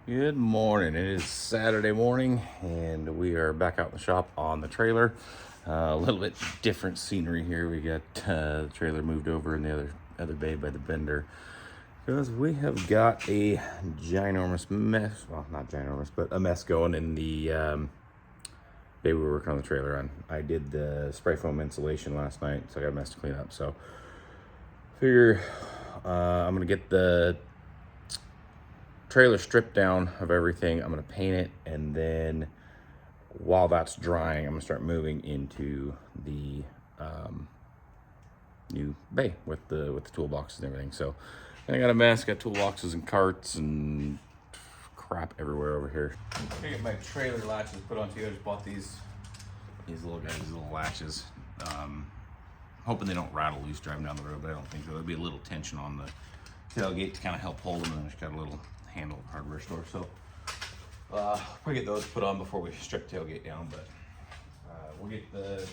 Good morning. It is Saturday morning, and we are back out in the shop on the trailer. A little bit different scenery here. We got the trailer moved over in the other bay by the bender because we have got a ginormous mess. Well, not ginormous, but a mess going in the bay we were working on the trailer on. I did the spray foam insulation last night, so I got a mess to clean up. So figure I'm gonna get the trailer stripped down of everything. I'm gonna paint it, and then while that's drying, I'm gonna start moving into the new bay with the toolboxes and everything. So I got a mess, got toolboxes and carts and crap everywhere over here. I'm gonna get my trailer latches put on together. I just bought these little guys, these little latches. Hoping they don't rattle loose driving down the road, but I don't think so. There'll be a little tension on the tailgate to kind of help hold them, and I just got a little handle hardware store. So probably get those put on before we strip tailgate down, but we'll get the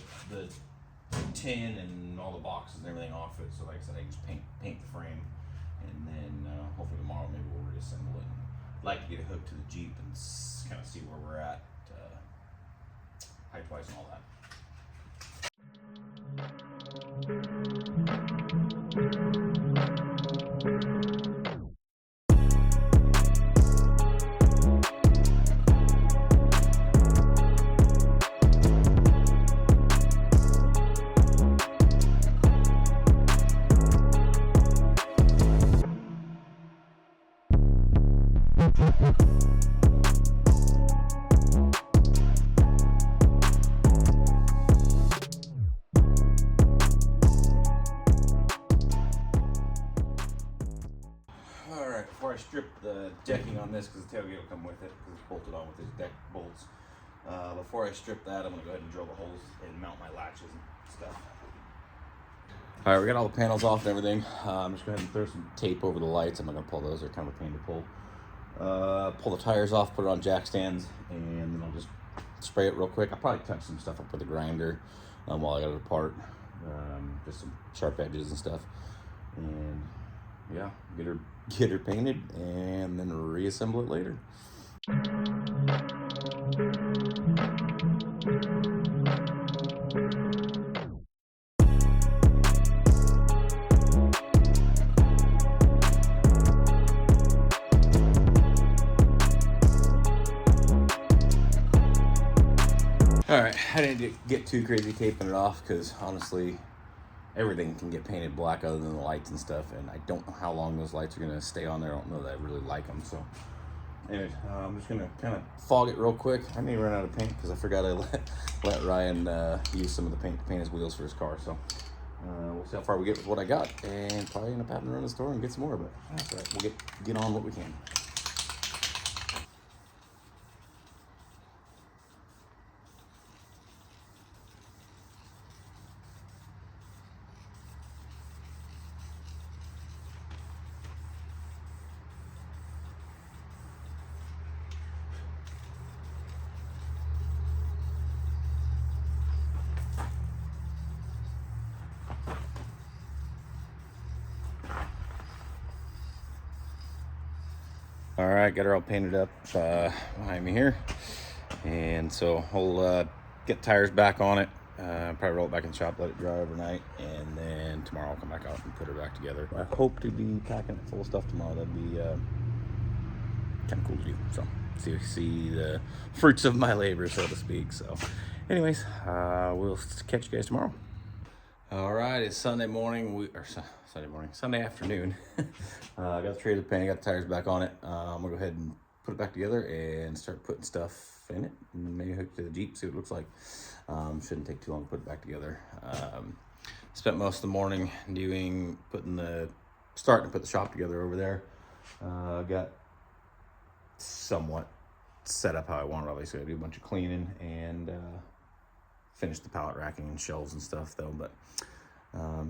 tin and all the boxes and everything off it. So like I said, I can just paint the frame, and then hopefully tomorrow maybe we'll reassemble it. I'd like to get a hook to the Jeep and kind of see where we're at height-wise and all that. Alright, before I strip the decking on this, because the tailgate will come with it, because it's bolted on with these deck bolts. Before I strip that, I'm going to go ahead and drill the holes and mount my latches and stuff. Alright, we got all the panels off and everything. I'm just going to throw some tape over the lights. I'm not going to pull those, they're kind of a pain to pull. Pull the tires off, put it on jack stands, and then I'll just spray it real quick. I'll probably touch some stuff up with a grinder while I got it apart. Just some sharp edges and stuff. And yeah, get her painted and then reassemble it later. All right, I didn't get too crazy taping it off because honestly, everything can get painted black other than the lights and stuff, and I don't know how long those lights are gonna stay on there. I don't know that I really like them, so anyways, I'm just gonna kind of fog it real quick. I may run out of paint because I forgot I let Ryan use some of the paint to paint his wheels for his car, so we'll see how far we get with what I got, and probably end up having to run to the store and get some more, but that's all right. We'll get on what we can. All right, got her all painted up behind me here. And so we'll get tires back on it, probably roll it back in the shop, let it dry overnight, and then tomorrow I'll come back out and put her back together. I hope to be packing it full of stuff tomorrow. That'd be kind of cool to do. So see the fruits of my labor, so to speak. So anyways, we'll catch you guys tomorrow. All right, it's Sunday morning, Sunday afternoon. I got the trailer painted, got the tires back on it. I'm gonna go ahead and put it back together and start putting stuff in it, and maybe hook it to the Jeep, see what it looks like. Shouldn't take too long to put it back together. Spent most of the morning starting to put the shop together over there. Got somewhat set up how I want it. Obviously, I do a bunch of cleaning and finish the pallet racking and shelves and stuff though, but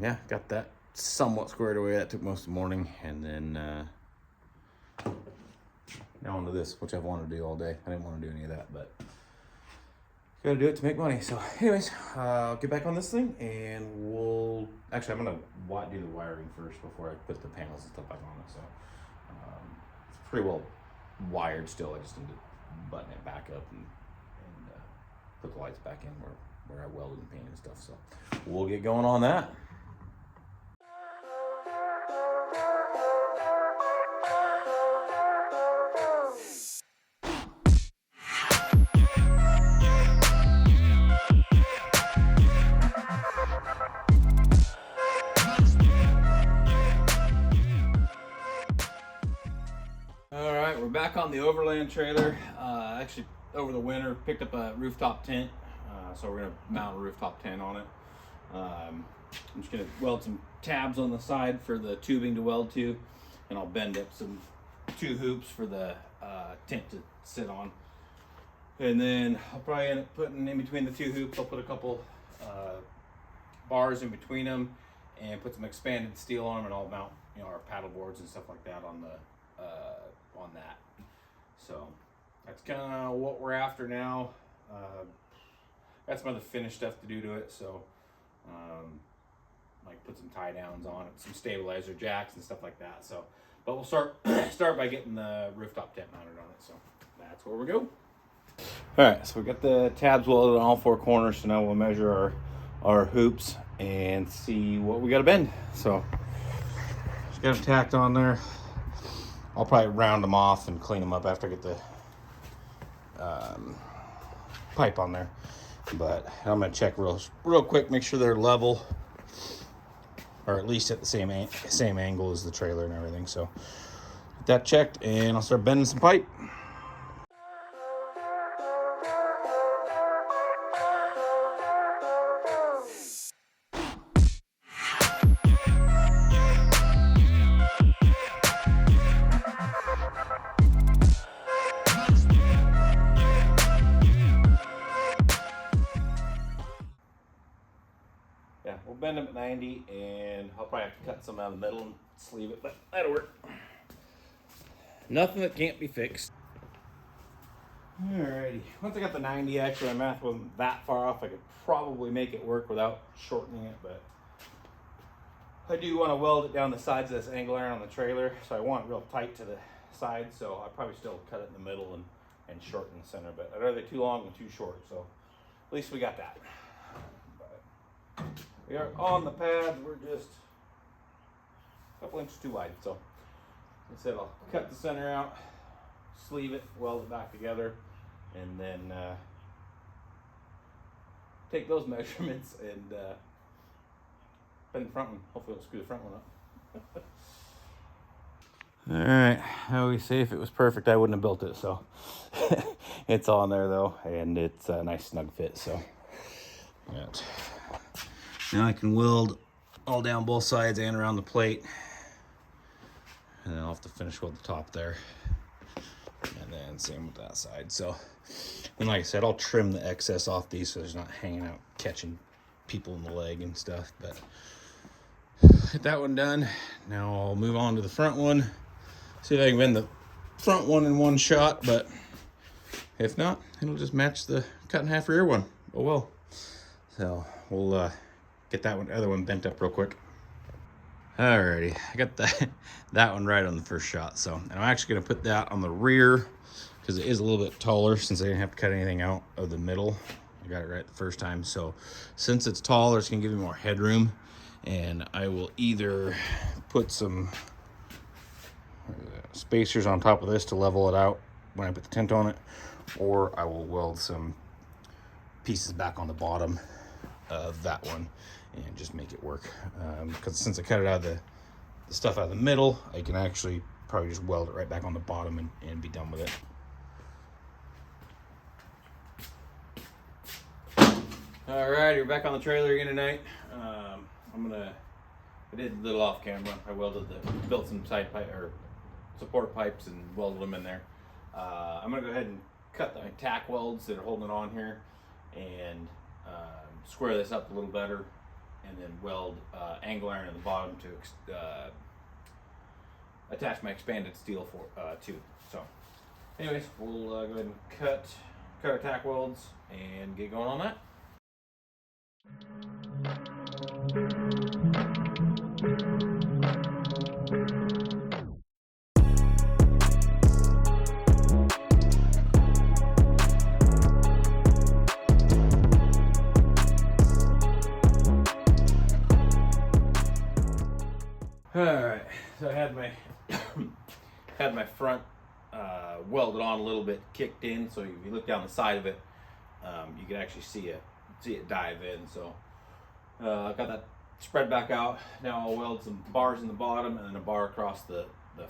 yeah, got that somewhat squared away. That took most of the morning, and then now onto this, which I've wanted to do all day. I didn't want to do any of that, but gotta do it to make money. So anyways, I'll get back on this thing, and I'm gonna do the wiring first before I put the panels and stuff back on it. So it's pretty well wired still. I just need to button it back up and put the lights back in where I welded and painted and stuff. So we'll get going on that. All right, we're back on the Overland trailer. Actually, over the winter, picked up a rooftop tent. So we're gonna mount a rooftop tent on it. I'm just gonna weld some tabs on the side for the tubing to weld to, and I'll bend up some 2 hoops for the tent to sit on. And then I'll probably end up putting in between the 2 hoops, I'll put a couple bars in between them and put some expanded steel on them, and I'll mount, you know, our paddle boards and stuff like that on the on that. So that's kind of what we're after now. Got some other finished stuff to do to it, so like put some tie downs on it, some stabilizer jacks and stuff like that. So, but we'll start by getting the rooftop tent mounted on it. So that's where we go. All right, so we got the tabs welded on all 4 corners. So now we'll measure our hoops and see what we got to bend. So just got them tacked on there. I'll probably round them off and clean them up after I get the pipe on there. But I'm gonna check real quick, make sure they're level, or at least at the same angle as the trailer and everything. So get that checked, and I'll start bending some pipe. Yeah, we'll bend them at 90, and I'll probably have to cut some out of the middle and sleeve it, but that'll work. Nothing that can't be fixed. Alrighty, once I got the 90, actually my math wasn't that far off. I could probably make it work without shortening it, but I do want to weld it down the sides of this angle iron on the trailer, so I want it real tight to the side, so I'll probably still cut it in the middle and shorten the center, but I'd rather too long than too short, so at least we got that. We are on the pads, we're just a couple inches too wide. So like I said, I'll cut the center out, sleeve it, weld it back together, and then take those measurements and bend the front one. Hopefully it'll screw the front one up. All right, I always say if it was perfect, I wouldn't have built it. So it's on there though, and it's a nice snug fit. So yeah. Now I can weld all down both sides and around the plate. And then I'll have to finish weld the top there. And then same with that side. So, and like I said, I'll trim the excess off these so there's not hanging out, catching people in the leg and stuff. But get that one done. Now I'll move on to the front one. See if I can bend the front one in one shot. But if not, it'll just match the cut in half rear one. Oh well. So we'll get that other one bent up real quick. Alrighty, I got that one right on the first shot. So, and I'm actually gonna put that on the rear because it is a little bit taller since I didn't have to cut anything out of the middle. I got it right the first time. So since it's taller, it's gonna give me more headroom, and I will either put some spacers on top of this to level it out when I put the tent on it, or I will weld some pieces back on the bottom of that one and just make it work, because since I cut it out of the stuff out of the middle, I can actually probably just weld it right back on the bottom and be done with it. All right, we're back on the trailer again tonight. I did a little off camera. I built some side pipe or support pipes and welded them in there. I'm gonna go ahead and cut the tack welds that are holding it on here and square this up a little better, and then weld angle iron at the bottom to attach my expanded steel to. So anyways, we'll go ahead and cut our tack welds and get going on that. had my had my front welded on a little bit, kicked in, so if you look down the side of it, you can actually see it dive in. So I got that spread back out. Now I'll weld some bars in the bottom and then a bar across the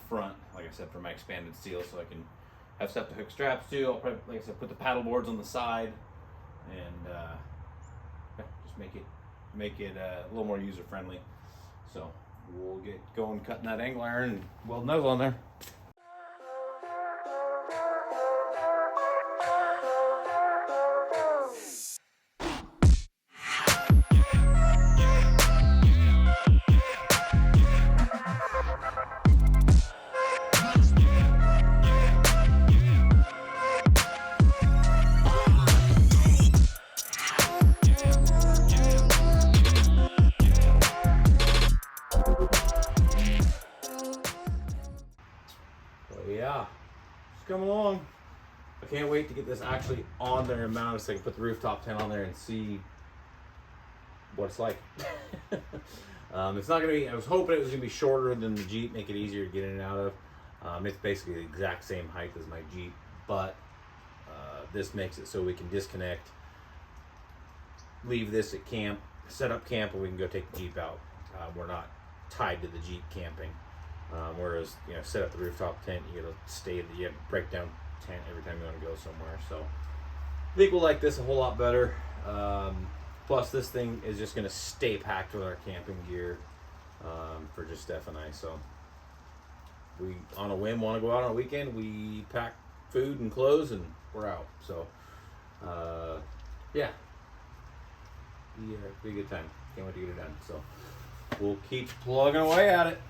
front, like I said, for my expanded steel, so I can have stuff to hook straps to. I'll probably, like I said, put the paddle boards on the side and yeah, just make it a little more user friendly. So we'll get going cutting that angle iron and welding those on there. Yeah, it's coming along. I can't wait to get this actually on there and mounted so I can put the rooftop tent on there and see what it's like. It's not gonna be, I was hoping it was gonna be shorter than the Jeep, make it easier to get in and out of. It's basically the exact same height as my Jeep, but this makes it so we can disconnect, leave this at camp, set up camp, and we can go take the Jeep out. We're not tied to the Jeep camping. Whereas, you know, set up the rooftop tent, you gotta you have to break down tent every time you want to go somewhere. So I think we'll like this a whole lot better. Plus this thing is just gonna stay packed with our camping gear for just Steph and I. So we, on a whim, want to go out on a weekend, we pack food and clothes and we're out. So yeah, it'll be a good time. Can't wait to get it done. So we'll keep plugging away at it.